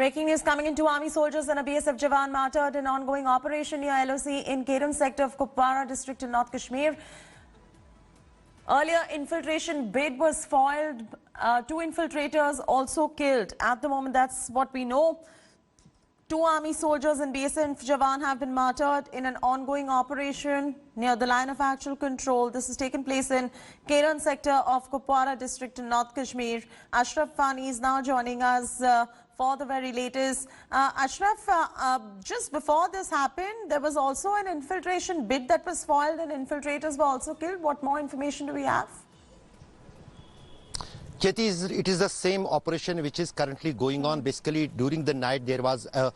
Breaking news coming in. 2 army soldiers and a BSF Jawan martyred in ongoing operation near LOC in Keran sector of Kupwara district in North Kashmir. Earlier infiltration bid was foiled. 2 infiltrators also killed. At the moment, that's what we know. 2 army soldiers and BSF Jawan have been martyred in an ongoing operation near the line of actual control. This has taken place in Keran sector of Kupwara district in North Kashmir. Ashraf Fani is now joining us for the very latest. Ashraf, just before this happened, there was also an infiltration bid that was foiled and infiltrators were also killed. What more information do we have? Jyoti, it is the same operation which is currently going on. Basically, during the night, there was a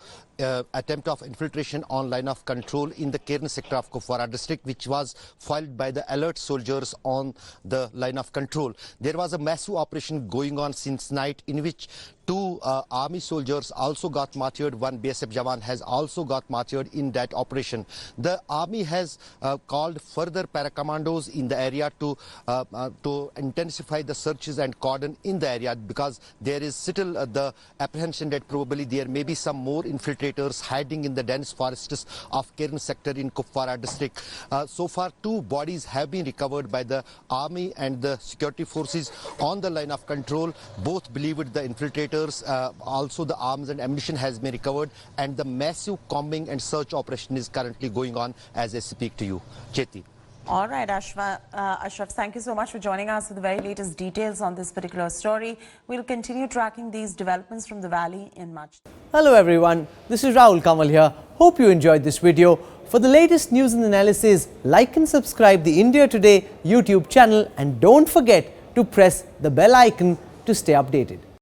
attempt of infiltration on line of control in the Keran sector of Kupwara district, which was foiled by the alert soldiers on the line of control. There was a massive operation going on since night in which 2 army soldiers also got martyred. 1 BSF Jawan has also got martyred in that operation. The army has called further paracommandos in the area to intensify the searches and cordon in the area, because there is still the apprehension that probably there may be some more infiltrators hiding in the dense forests of Keran sector in Kupwara district. So far, 2 bodies have been recovered by the army and the security forces on the line of control. Both believed the infiltrators. Also the arms and ammunition has been recovered, and the massive combing and search operation is currently going on as I speak to you. Jyoti. All right, Ashraf, thank you so much for joining us with the very latest details on this particular story. We'll continue tracking these developments from the valley in March. Hello everyone, this is Rahul Kamal here. Hope you enjoyed this video. For the latest news and analysis, like and subscribe the India Today YouTube channel, and don't forget to press the bell icon to stay updated.